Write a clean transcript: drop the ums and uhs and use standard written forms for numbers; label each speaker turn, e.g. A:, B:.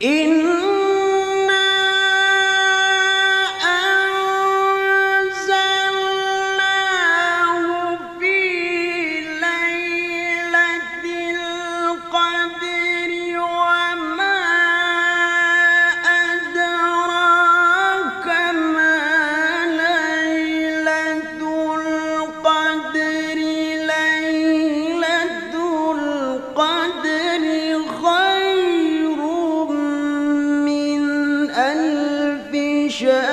A: إنا أنزلناه في ليلة القدر وما أدراك ما ليلة القدر ليلة القدر خير من ألف شهر